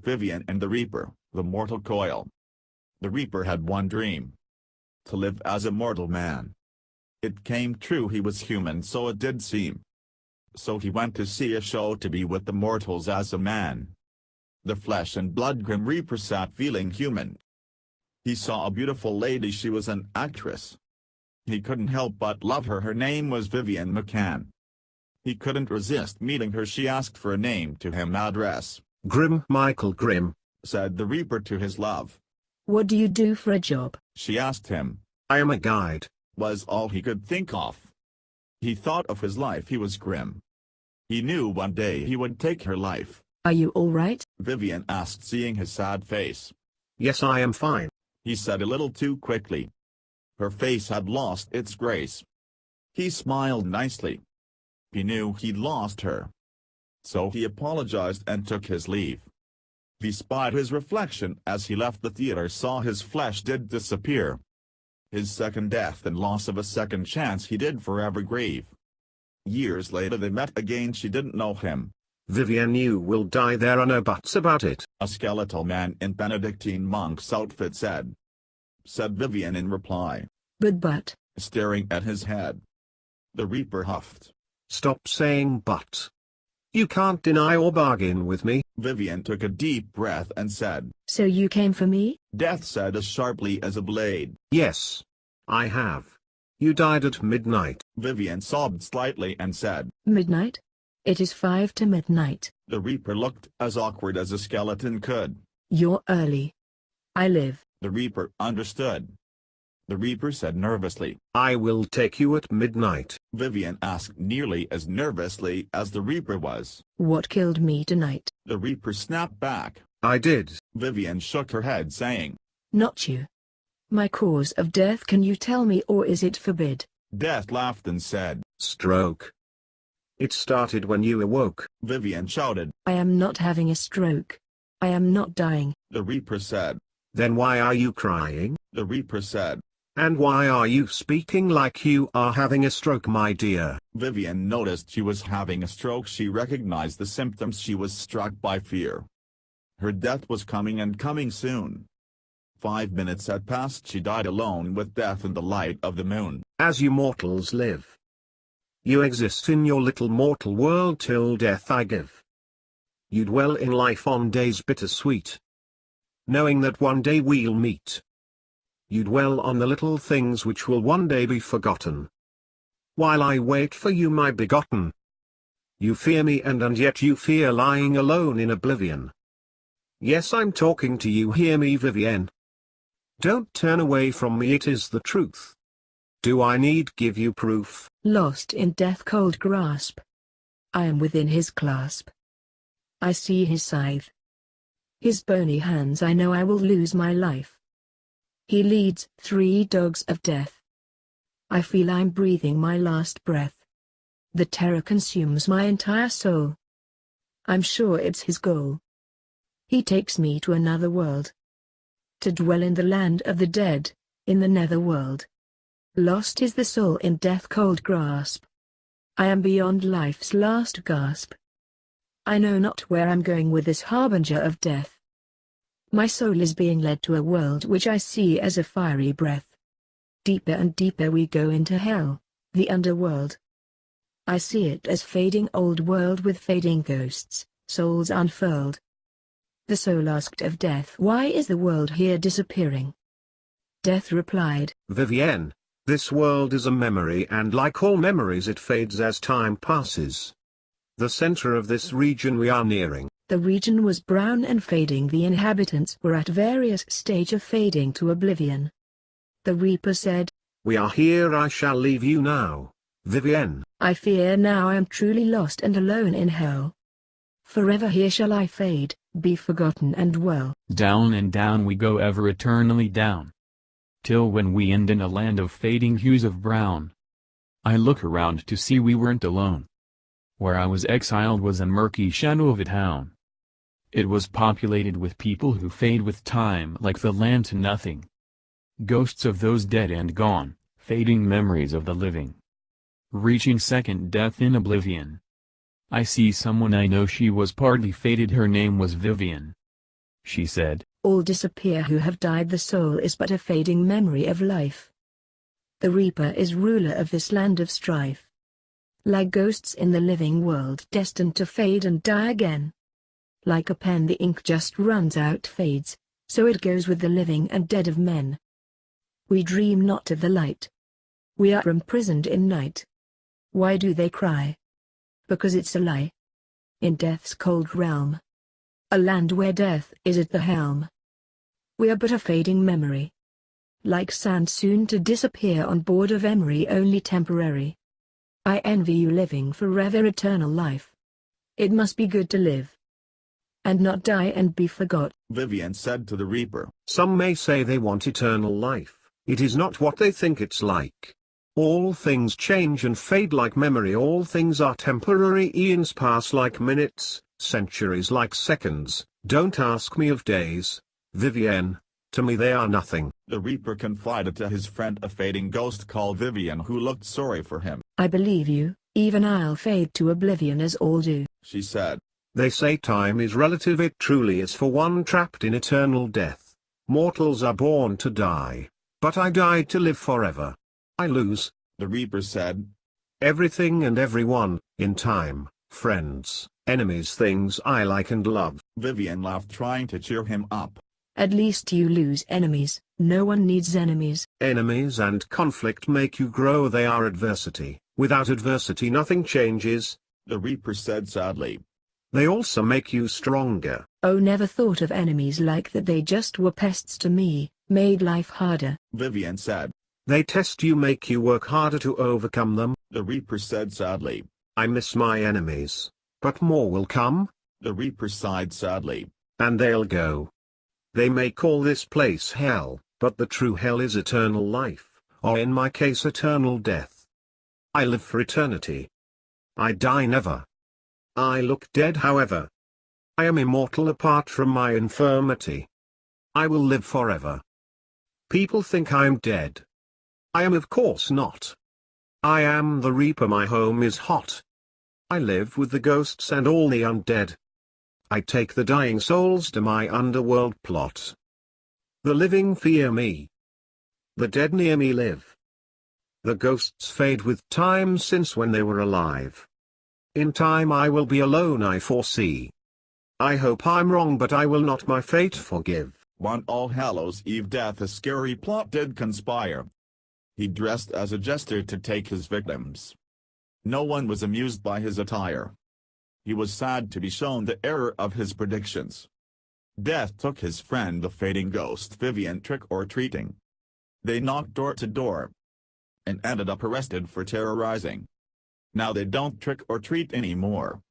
Vivienne and the Reaper, the Mortal Coil. The Reaper had one dream: to live as a mortal man. It came true. He was human, so it did seem. So he went to see a show to be with the mortals as a man. The flesh and blood Grim Reaper sat feeling human. He saw a beautiful lady. She was an actress. He couldn't help but love her. Her name was Vivienne McCann. He couldn't resist meeting her. She asked for a name to him. Address. Grim Michael Grim, said the Reaper to his love. What do you do for a job? She asked him. I am a guide, was all he could think of. He thought of his life. He was grim. He knew one day he would take her life. Are you all right? Vivienne asked, seeing his sad face. Yes, I am fine, he said a little too quickly. Her face had lost its grace. He smiled nicely. He knew he'd lost her. So he apologized and took his leave. He spied his reflection as he left the theater, saw his flesh did disappear. His second death and loss of a second chance he did forever grieve. Years later they met again. She didn't know him. Vivienne, you will die, there are no buts about it, a skeletal man in Benedictine monk's outfit said. Said Vivienne in reply. But. Staring at his head. The Reaper huffed. Stop saying but. You can't deny or bargain with me. Vivienne took a deep breath and said. So you came for me? Death said as sharply as a blade. Yes. I have. You died at midnight. Vivienne sobbed slightly and said. Midnight? It is 5 to midnight. The Reaper looked as awkward as a skeleton could. You're early. I live. The Reaper understood. The Reaper said nervously. I will take you at midnight. Vivienne asked nearly as nervously as the Reaper was. What killed me tonight? The Reaper snapped back. I did. Vivienne shook her head, saying. Not you. My cause of death, can you tell me, or is it forbid? Death laughed and said. Stroke. It started when you awoke. Vivienne shouted. I am not having a stroke. I am not dying. The Reaper said. Then why are you crying? The Reaper said. And why are you speaking like you are having a stroke, my dear? Vivienne noticed she was having a stroke. She recognized the symptoms. She was struck by fear. Her death was coming, and coming soon. 5 minutes had passed. She died alone with death in the light of the moon. As you mortals live. You exist in your little mortal world till death I give. You dwell in life on days bittersweet, knowing that one day we'll meet. You dwell on the little things which will one day be forgotten, while I wait for you, my begotten. You fear me, and yet you fear lying alone in oblivion. Yes, I'm talking to you, hear me, Vivienne. Don't turn away from me, it is the truth. Do I need give you proof? Lost in death cold grasp. I am within his clasp. I see his scythe. His bony hands, I know I will lose my life. He leads 3 dogs of death. I feel I'm breathing my last breath. The terror consumes my entire soul. I'm sure it's his goal. He takes me to another world, to dwell in the land of the dead, in the netherworld. Lost is the soul in death cold grasp. I am beyond life's last gasp. I know not where I'm going with this harbinger of death. My soul is being led to a world which I see as a fiery breath. Deeper and deeper we go into hell, the underworld. I see it as fading old world with fading ghosts, souls unfurled. The soul asked of death, why is the world here disappearing? Death replied, Vivienne, this world is a memory, and like all memories it fades as time passes. The center of this region we are nearing. The region was brown and fading. The inhabitants were at various stage of fading to oblivion. The Reaper said, We are here, I shall leave you now, Vivienne. I fear now I am truly lost and alone in hell. Forever here shall I fade, be forgotten and well. Down and down we go, ever eternally down, till when we end in a land of fading hues of brown. I look around to see we weren't alone. Where I was exiled was a murky shadow of a town. It was populated with people who fade with time like the land to nothing. Ghosts of those dead and gone, fading memories of the living. Reaching second death in oblivion. I see someone I know, she was partly faded, her name was Vivienne. she said. All disappear who have died. The soul is but a fading memory of life. The Reaper is ruler of this land of strife. Like ghosts in the living world destined to fade and die again. Like a pen the ink just runs out fades, so it goes with the living and dead of men. We dream not of the light. We are imprisoned in night. Why do they cry? Because it's a lie. In death's cold realm. A land where death is at the helm. We are but a fading memory. Like sand soon to disappear on board of emery, only temporary. I envy you living forever eternal life. It must be good to live. And not die and be forgot. Vivienne said to the Reaper. Some may say they want eternal life. It is not what they think it's like. All things change and fade like memory. All things are temporary. Eons pass like minutes, centuries like seconds. Don't ask me of days, Vivienne. To me they are nothing. The Reaper confided to his friend a fading ghost called Vivienne, who looked sorry for him. I believe you, even I'll fade to oblivion as all do, she said. They say time is relative. It truly is for one trapped in eternal death. Mortals are born to die. But I died to live forever. I lose, the Reaper said, everything and everyone, in time, friends, enemies, things I like and love. Vivienne laughed, trying to cheer him up. At least you lose enemies. No one needs enemies. Enemies and conflict make you grow. They are adversity. Without adversity nothing changes, the Reaper said sadly. They also make you stronger. Oh, never thought of enemies like that. They just were pests to me, made life harder, Vivienne said. They test you, make you work harder to overcome them, the Reaper said sadly. I miss my enemies. But more will come, the Reaper sighed sadly. And they'll go. They may call this place hell, but the true hell is eternal life, or in my case eternal death. I live for eternity. I die never. I look dead however. I am immortal apart from my infirmity. I will live forever. People think I'm dead. I am of course not. I am the Reaper. My home is hot. I live with the ghosts and all the undead. I take the dying souls to my underworld plot. The living fear me. The dead near me live. The ghosts fade with time since when they were alive. In time I will be alone, I foresee. I hope I'm wrong, but I will not my fate forgive. One All Hallows Eve death a scary plot did conspire. He dressed as a jester to take his victims. No one was amused by his attire. He was sad to be shown the error of his predictions. Death took his friend the fading ghost Vivienne trick-or-treating. They knocked door to door. And ended up arrested for terrorizing. Now they don't trick or treat anymore.